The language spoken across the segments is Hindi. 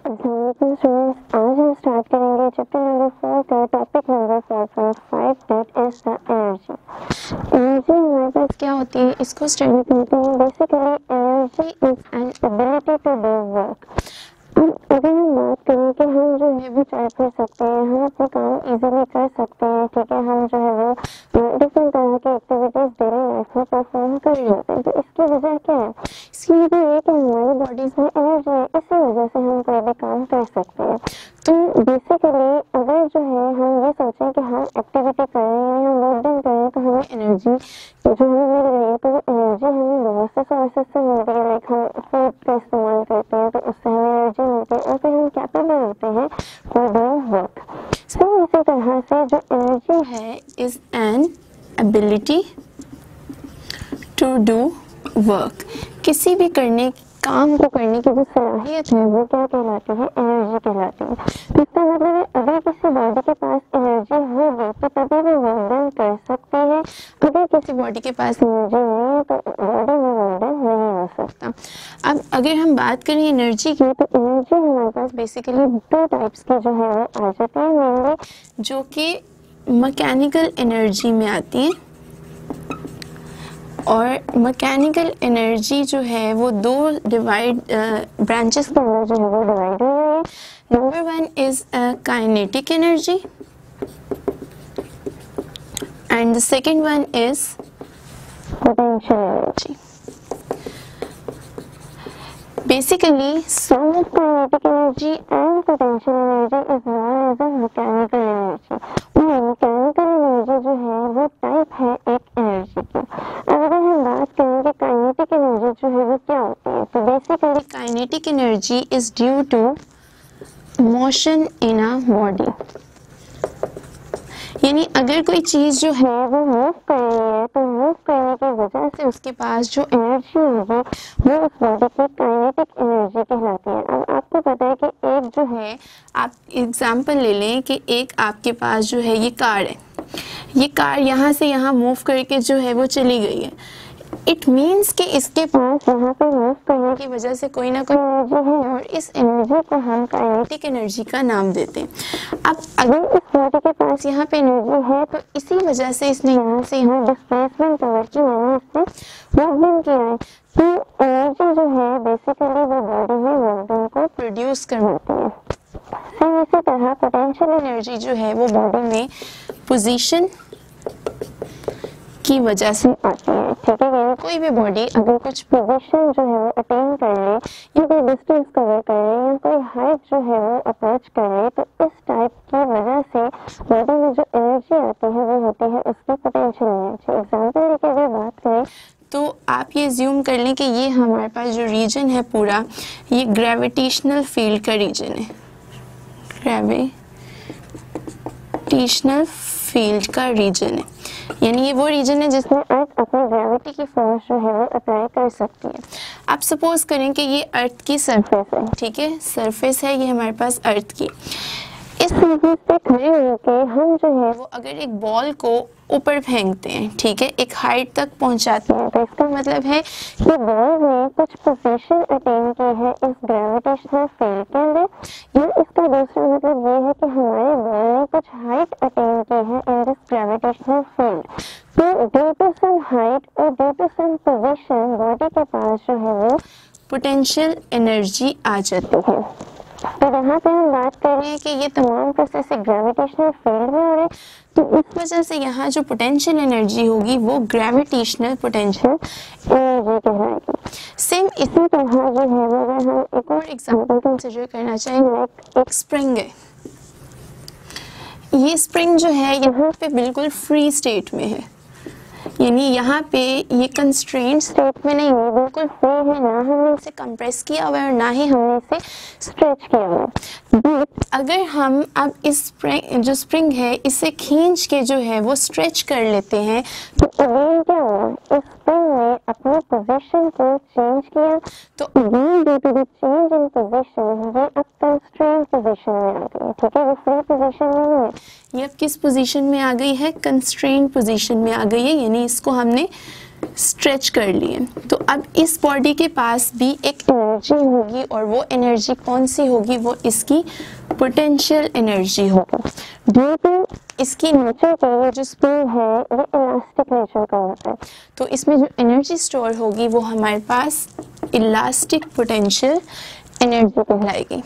स्टूडेंट्स, आज हम स्टार्ट करेंगे चैप्टर नंबर 4 का topic number 4.5 that is the energy. Energy हमारे पास क्या होती है, इसको स्टडी करते हैं। Basically energy is an ability to do work. अगर हम बात करें कि हम जो है वो चाह कर सकते हैं, हम अपने काम इजीली कर सकते हैं, ठीक है, हम जो है वो डिफरेंट तरह की एक्टिविटीज डेली लाइफ में परफॉर्म कर लेते हैं। तो इसकी वजह क्या है? इसकी वजह ये कि हमारी बॉडीज में एनर्जी है, इसी वजह से हम कोई भी काम कर सकते हैं। तो बेसिकली अगर जो है हम ये सोचें कि हम एक्टिविटी कर रहे हैं, हम वर्क डन कर रहे हैं, तो हमें एनर्जी जो हमें मिल रही है, तो वो एनर्जी हमें बहुत से सोर्सेस से मिलती है। लाइक हम फूड का इस्तेमाल करते हैं तो उससे हमें एनर्जी मिलती है और फिर हम कैपेबल होते हैं फॉर डूइंग वर्क। सो इसी तरह से जो एनर्जी है is an ability to do work. किसी भी काम को करने की जो सलाहियत है वो क्या कहलाती है? एनर्जी कहलाती है। इसका मतलब है अगर किसी बॉडी के पास एनर्जी होगी तो तभी वो वर्क डन कर सकते हैं। अगर किसी बॉडी के पास एनर्जी नहीं है तो बॉडी में वर्क डन नहीं हो सकता। अब अगर हम बात करें एनर्जी की, तो एनर्जी हमारे पास बेसिकली दो टाइप्स की जो है वो आ जाती है मेनली, जो कि मैकेनिकल एनर्जी में आती है। और मैकेनिकल एनर्जी जो है वो दो ब्रांचेस के अंदर जो है वो डिवाइड हुई है। Number 1 is kinetic energy and the second one is potential energy. Basically sum of kinetic energy and potential energy is known as a mechanical energy. और मैकेनिकल एनर्जी जो है वो टाइप है एक एनर्जी की। अगर हम बात करें कि काइनेटिक एनर्जी जो है वो क्या होती है, तो basically kinetic energy is due to motion in a body. यानी अगर कोई चीज़ जो है वो मूव कर रही है तो मूव करने की वजह से उसके पास जो एनर्जी होगी वो उस बॉडी की काइनेटिक एनर्जी कहलाती है। अब आपको पता है कि एक जो है, आप एग्जांपल ले लें कि एक आपके पास जो है ये कार है, ये कार यहाँ से यहाँ मूव करके जो है वो चली गई है। इट मीन्स कि इसके पास यहाँ पर मूव करने की वजह से कोई ना कोई एनर्जी है और इस एनर्जी को हम काइनेटिक एनर्जी का नाम देते हैं। अब अगर इस बॉडी के पास यहाँ पे एनर्जी है तो इसी वजह से इसने यहाँ से यहाँ डिस्प्लेसमेंट कवर की, यानी इसने मूवमेंट किया है। तो एनर्जी जो है बेसिकली वो बॉडी में वर्क को प्रोड्यूस करवाती है। फिर इसी तरह पोटेंशियल एनर्जी जो है वो बॉडी में पोजीशन की वजह से आती है। ठीक है, कोई भी बॉडी अगर कुछ पोजीशन जो है वो अटेन कर ले या कोई डिस्टेंस कवर कर ले या कोई हाइट जो है वो अप्रोच कर ले, तो इस टाइप की वजह से बॉडी में जो एनर्जी आती है वो होती है उसकी पोटेंशियल एनर्जी। एग्जाम्पल लेके अगर बात करें तो आप ये ज्यूम कर लें कि ये हमारे पास जो रीजन है पूरा, ये ग्रेविटेशनल फील्ड का रीजन है। ग्रेविटेशनल फील्ड का रीजन है, यानी ये वो रीजन है जिसमें अर्थ अपनी ग्रेविटी की फोर्स जो है वो अप्लाई कर सकती है। आप सपोज करें कि ये अर्थ की सरफेस है, ठीक है, सरफेस है ये हमारे पास अर्थ की। इस सरफेस पे खड़े होकर हम जो है वो अगर एक बॉल को ऊपर फेंकते हैं, ठीक है, एक हाइट तक पहुंचाते हैं, तो इसका मतलब है कि बॉल ने कुछ पोजीशन अटेन की है इस ग्रेविटेशनल फील्ड के अंदर, या इसका दूसरा मतलब ये है कि हमारे बॉल ने कुछ हाइट अटेन की है इन दिस ग्रेविटेशनल फील्ड। तो ड्यू टू सम हाइट और due to some position body के पास जो है वो पोटेंशियल एनर्जी आ जाती है। तो यहाँ पे हम बात कर रहे हैं कि ये तमाम प्रोसेस ग्रेविटेशनल फील्ड में हो रहे हैं, तो इस वजह से यहाँ जो पोटेंशियल एनर्जी होगी वो ग्रेविटेशनल पोटेंशियल एनर्जी कहलाएगी। सेम इसी तरह जो है वो अगर हम एक और एग्जांपल कंसिडर करना चाहेंगे, एक स्प्रिंग है। ये स्प्रिंग जो है यहाँ पे बिल्कुल फ्री स्टेट में है, यानी यहाँ पे ये कंस्ट्रेंट स्टेट में नहीं है, बिल्कुल फ्री है, ना हमने इसे कंप्रेस किया हुआ है और ना ही हमने इसे स्ट्रेच किया हुआ है। बट अगर हम अब इस जो स्प्रिंग है इसे खींच के जो है वो स्ट्रेच कर लेते हैं, तो अगेन क्या हुआ, इस स्प्रिंग ने अपनी पोजीशन को चेंज किया, तो again due to the change in position वो अब कंस्ट्रेंट पोजीशन में आ गई। ठीक है, वो फ्री पोजीशन में नहीं है, ये अब किस पोजीशन में आ गई है? कंस्ट्रेंट पोजीशन में आ गई है, यानी इसको हमने स्ट्रेच कर लिए। तो अब इस बॉडी के पास भी एक एनर्जी होगी और वो एनर्जी कौन सी होगी, वो इसकी पोटेंशियल एनर्जी होगी। ड्यू टू इसकी नेचर का ये जो स्प्रिंग है वो इलास्टिक नेचर का होता है, तो इसमें जो एनर्जी स्टोर होगी वो हमारे पास इलास्टिक पोटेंशियल एनर्जी कहलाएगी।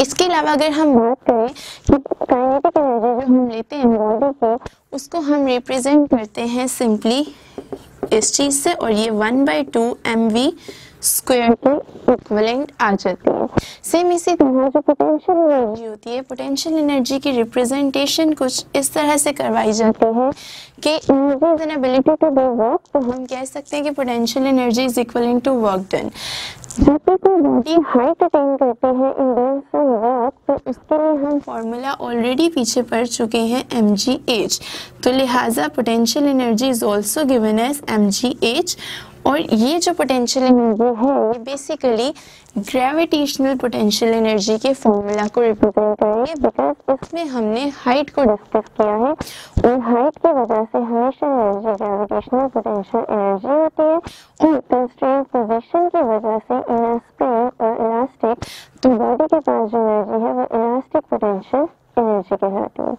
इसके अलावा अगर हम बात करें कि काइनेटिक एनर्जी जो हम लेते हैं बॉडी से, उसको हम रिप्रेजेंट करते हैं सिंपली इस चीज से, और ये 1/2 mv स्क्वायर के इक्विवेलेंट आ जाती है। सेम इसी तरह जो पोटेंशियल एनर्जी होती है, पोटेंशियल एनर्जी की रिप्रेजेंटेशन कुछ इस तरह से करवाई जाती है कि energy is an ability to do work, तो हम कह सकते हैं कि potential energy is equivalent to work done. जब भी कोई बॉडी हाइट अटेन करती है इन डूइंग सम वर्क, तो उसके लिए हम फॉर्मूला ऑलरेडी पीछे पढ़ चुके हैं mgh, तो लिहाजा potential energy is also given as mgh। और ये जो पोटेंशियल एनर्जी है ये बेसिकली ग्रेविटेशनल पोटेंशियल एनर्जी के फॉर्मूला को रिप्रेजेंट करेंगे, बिकॉज इसमें हमने हाइट को डिस्कस किया है और हाइट की वजह से हमेशा एनर्जी ग्रेविटेशनल पोटेंशियल एनर्जी होती है, और कंस्ट्रेंट पोजीशन की वजह से इन अ स्प्रिंग और इलास्टिक, तो बॉडी के पास जो एनर्जी है वो इलास्टिक पोटेंशियल एनर्जी कहलाती है।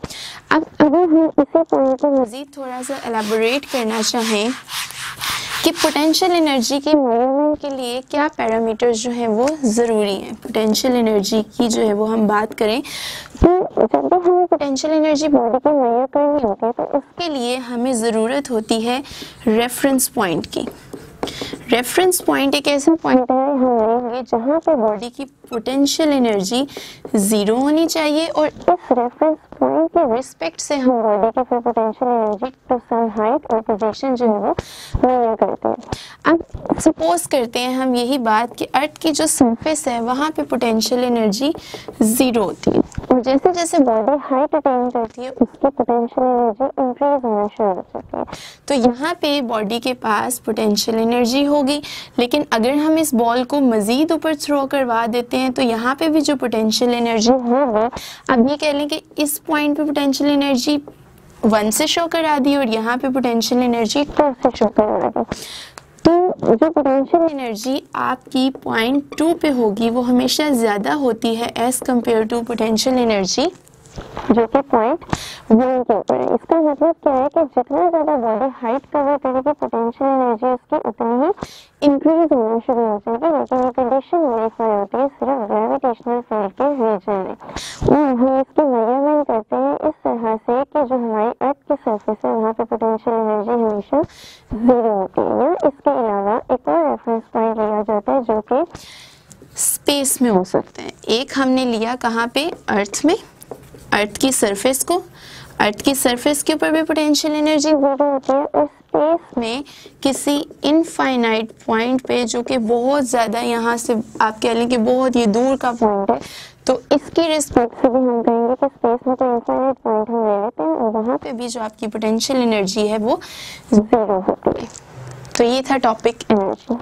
अब अगर हम इसी पॉइंट को मजीद थोड़ा सा एलाबोरेट करना चाहें कि पोटेंशियल एनर्जी की मेजरमेंट के लिए क्या पैरामीटर्स जो हैं वो ज़रूरी हैं, पोटेंशियल एनर्जी की जो है वो हम बात करें, तो जब भी हमें पोटेंशियल एनर्जी बॉडी की मेजर करनी होती है तो उसके लिए हमें ज़रूरत होती है रेफरेंस पॉइंट की। रेफरेंस पॉइंट एक ऐसा पॉइंट है हम लेंगे जहाँ पे बॉडी की पोटेंशियल एनर्जी 0 होनी चाहिए, और इस रेफरेंस पॉइंट के रिस्पेक्ट से हम बॉडी की फिर potential energy to some height और पोजीशन जो है वो मेजर करते हैं। अब सपोज करते हैं हम यही बात कि अर्थ की जो सरफेस है वहाँ पे पोटेंशियल एनर्जी 0 होती है, और जैसे जैसे बॉडी हाइट अटेन करती है उसकी पोटेंशियल एनर्जी इंक्रीज होना शुरू हो जाती है। तो यहाँ पे बॉडी के पास पोटेंशियल एनर्जी होगी, लेकिन अगर हम इस बॉल को मजीद ऊपर थ्रो करवा देते हैं तो यहाँ पे भी जो पोटेंशियल एनर्जी होगी, अब ये कह लें कि इस पॉइंट पे पोटेंशियल एनर्जी 1 से शो करा दी और यहाँ पे पोटेंशियल एनर्जी 2 से शो करा दी, तो जो पोटेंशियल एनर्जी आपकी पॉइंट 2 पे होगी वो हमेशा ज़्यादा होती है as compare to potential energy जो कि पॉइंट 1 के ऊपर है। इसका मतलब क्या है कि जितना ज़्यादा बॉडी हाइट कवर करेगी पोटेंशियल एनर्जी उसकी उतनी ही इंक्रीज होना शुरू हो जाएगी, लेकिन ये कंडीशन वेरीफाई होती है सिर्फ ग्रेविटेशनल फील्ड के रीजन में, और हम इसकी मेजरमेंट करते हैं इस तरह से कि जो हमारी अर्थ की सरफेस है वहाँ पे पोटेंशियल एनर्जी हमेशा 0 होती है। या इसके अलावा एक और रेफरेंस पॉइंट लिया जाता है जो कि स्पेस में हो सकते हैं। एक हमने लिया कहाँ पे, अर्थ में, अर्थ की सरफेस को, अर्थ की सरफेस के ऊपर भी पोटेंशियल एनर्जी 0 होती है, और स्पेस में किसी इनफाइनाइट पॉइंट पे जो कि बहुत ज़्यादा यहाँ से आप कह लें कि बहुत ये दूर का पॉइंट है, तो इसकी रिस्पेक्ट से भी हम कहेंगे कि स्पेस में तो इनफाइनाइट पॉइंट हम ले लेते हैं और वहाँ पे भी जो आपकी पोटेंशियल एनर्जी है वो 0 होती है। तो ये था टॉपिक एनर्जी।